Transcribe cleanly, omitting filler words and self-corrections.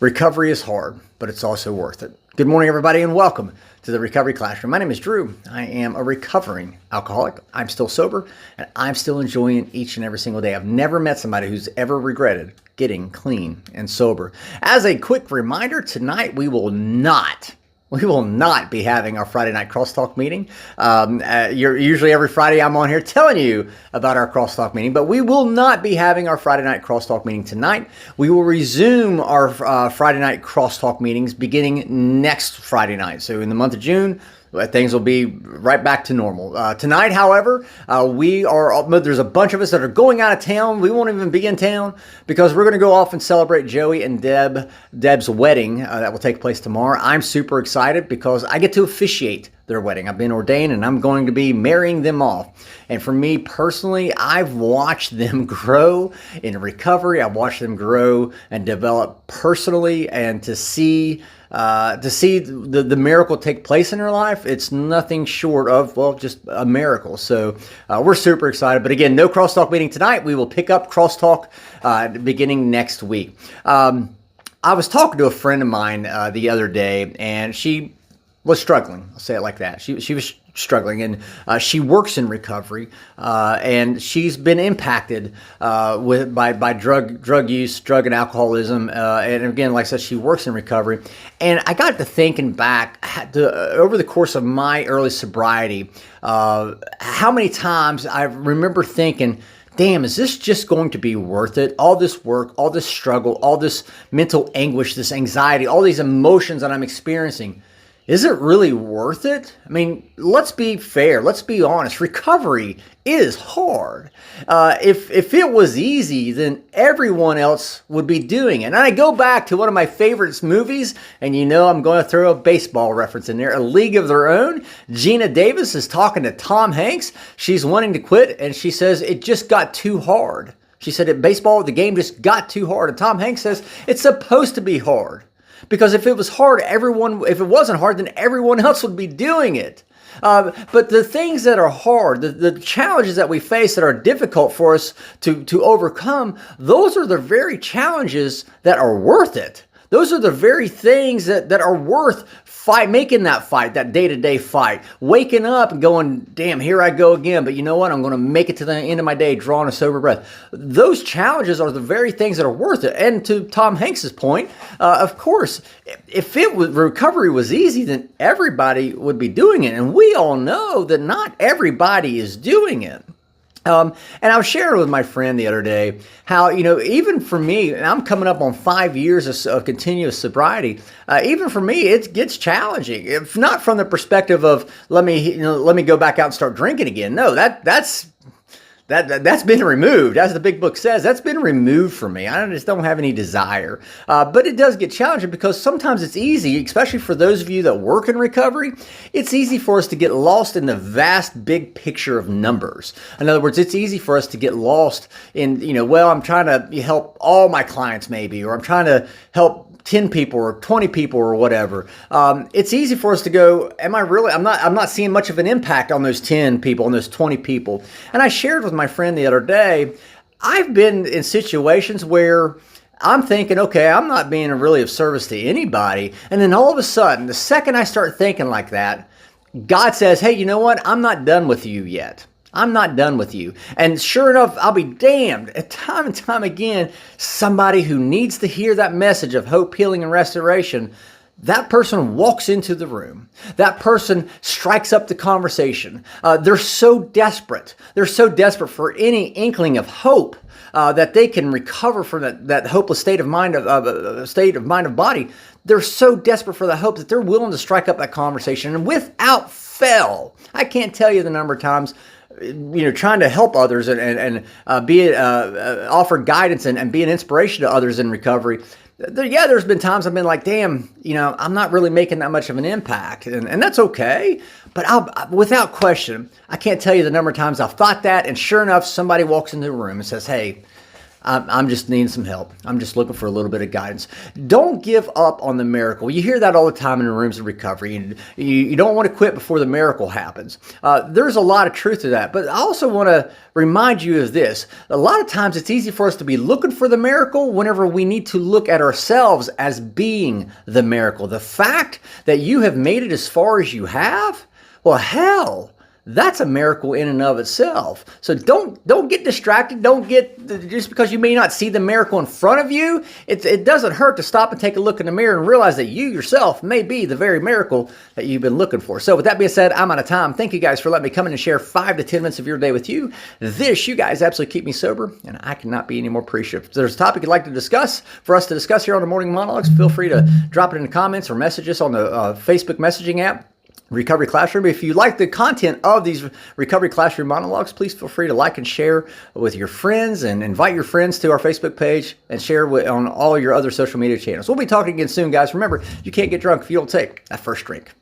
Recovery is hard, but it's also worth it. Good morning, everybody, and welcome to the Recovery Classroom. My name is Drew. I am a recovering alcoholic. I'm still sober, and I'm still enjoying each and every single day. I've never met somebody who's ever regretted getting clean and sober. As a quick reminder, tonight we will not be having our Friday night crosstalk meeting. Usually every Friday I'm on here telling you about our crosstalk meeting, but we will not be having our Friday night crosstalk meeting tonight. We will resume our Friday night crosstalk meetings beginning next Friday night. So in the month of June, things will be right back to normal. Tonight, however, there's a bunch of us that are going out of town. We won't even be in town because we're going to go off and celebrate Joey and Deb's wedding that will take place tomorrow. I'm super excited because I get to officiate their wedding. I've been ordained and I'm going to be marrying them off. And for me personally, I've watched them grow in recovery. I've watched them grow and develop personally, and to see the miracle take place in her life, it's nothing short of, well, just a miracle. So we're super excited. But again, no crosstalk meeting tonight. We will pick up crosstalk beginning next week. I was talking to a friend of mine the other day, and she was struggling. I'll say it like that. She was struggling, and she works in recovery, and she's been impacted by drug use, drug and alcoholism, and again, like I said, she works in recovery. And I got to thinking back over the course of my early sobriety, how many times I remember thinking, damn, is this just going to be worth it? All this work, all this struggle, all this mental anguish, this anxiety, all these emotions that I'm experiencing. Is it really worth it? I mean, let's be fair. Let's be honest. Recovery is hard. If it was easy, then everyone else would be doing it. And I go back to one of my favorite movies, and you know I'm going to throw a baseball reference in there, A League of Their Own. Gina Davis is talking to Tom Hanks. She's wanting to quit, and she says, it just got too hard. She said, at baseball, the game just got too hard. And Tom Hanks says, it's supposed to be hard. Because if it was hard, if it wasn't hard, then everyone else would be doing it. But the things that are hard, the challenges that we face that are difficult for us to overcome, those are the very challenges that are worth it. Those are the very things that are worth making that fight, that day-to-day fight. Waking up and going, damn, here I go again. But you know what? I'm going to make it to the end of my day drawing a sober breath. Those challenges are the very things that are worth it. And to Tom Hanks's point, of course, if recovery was easy, then everybody would be doing it. And we all know that not everybody is doing it. And I was sharing with my friend the other day how, even for me, and I'm coming up on 5 years of continuous sobriety, even for me, it gets challenging. If not from the perspective of, let me go back out and start drinking again. No, that's been removed. As the big book says, that's been removed from me. I just don't have any desire. But it does get challenging because sometimes it's easy, especially for those of you that work in recovery, it's easy for us to get lost in the vast big picture of numbers. In other words, it's easy for us to get lost in, I'm trying to help all my clients maybe, or I'm trying to help 10 people or 20 people or whatever. It's easy for us to go, I'm not seeing much of an impact on those 10 people, on those 20 people. And I shared with my friend the other day, I've been in situations where I'm thinking, okay, I'm not being really of service to anybody. And then all of a sudden, the second I start thinking like that, God says, hey, you know what? I'm not done with you yet. I'm not done with you. And sure enough, I'll be damned. Time and time again, somebody who needs to hear that message of hope, healing, and restoration, that person walks into the room. That person strikes up the conversation. They're so desperate. They're so desperate for any inkling of hope that they can recover from that hopeless state of mind of body. They're so desperate for the hope that they're willing to strike up that conversation. And without fail, I can't tell you the number of times, trying to help others and offer guidance and be an inspiration to others in recovery. There's been times I've been like, damn, I'm not really making that much of an impact. And that's okay. But without question, I can't tell you the number of times I've thought that. And sure enough, somebody walks into the room and says, hey, I'm just needing some help. I'm just looking for a little bit of guidance. Don't give up on the miracle. You hear that all the time in the rooms of recovery. And you don't want to quit before the miracle happens. There's a lot of truth to that. But I also want to remind you of this. A lot of times it's easy for us to be looking for the miracle whenever we need to look at ourselves as being the miracle. The fact that you have made it as far as you have, well, hell, that's a miracle in and of itself. So don't get distracted. Don't get, just because you may not see the miracle in front of you, it doesn't hurt to stop and take a look in the mirror and realize that you yourself may be the very miracle that you've been looking for. So with that being said, I'm out of time. Thank you guys for letting me come in and share 5 to 10 minutes of your day with you. You guys absolutely keep me sober, and I cannot be any more appreciative. If there's a topic you'd like to discuss, for us to discuss here on the Morning Monologues, feel free to drop it in the comments or message us on the Facebook messaging app, Recovery Classroom. If you like the content of these Recovery Classroom monologues, please feel free to like and share with your friends and invite your friends to our Facebook page and share on all your other social media channels. We'll be talking again soon, guys. Remember, you can't get drunk if you don't take that first drink.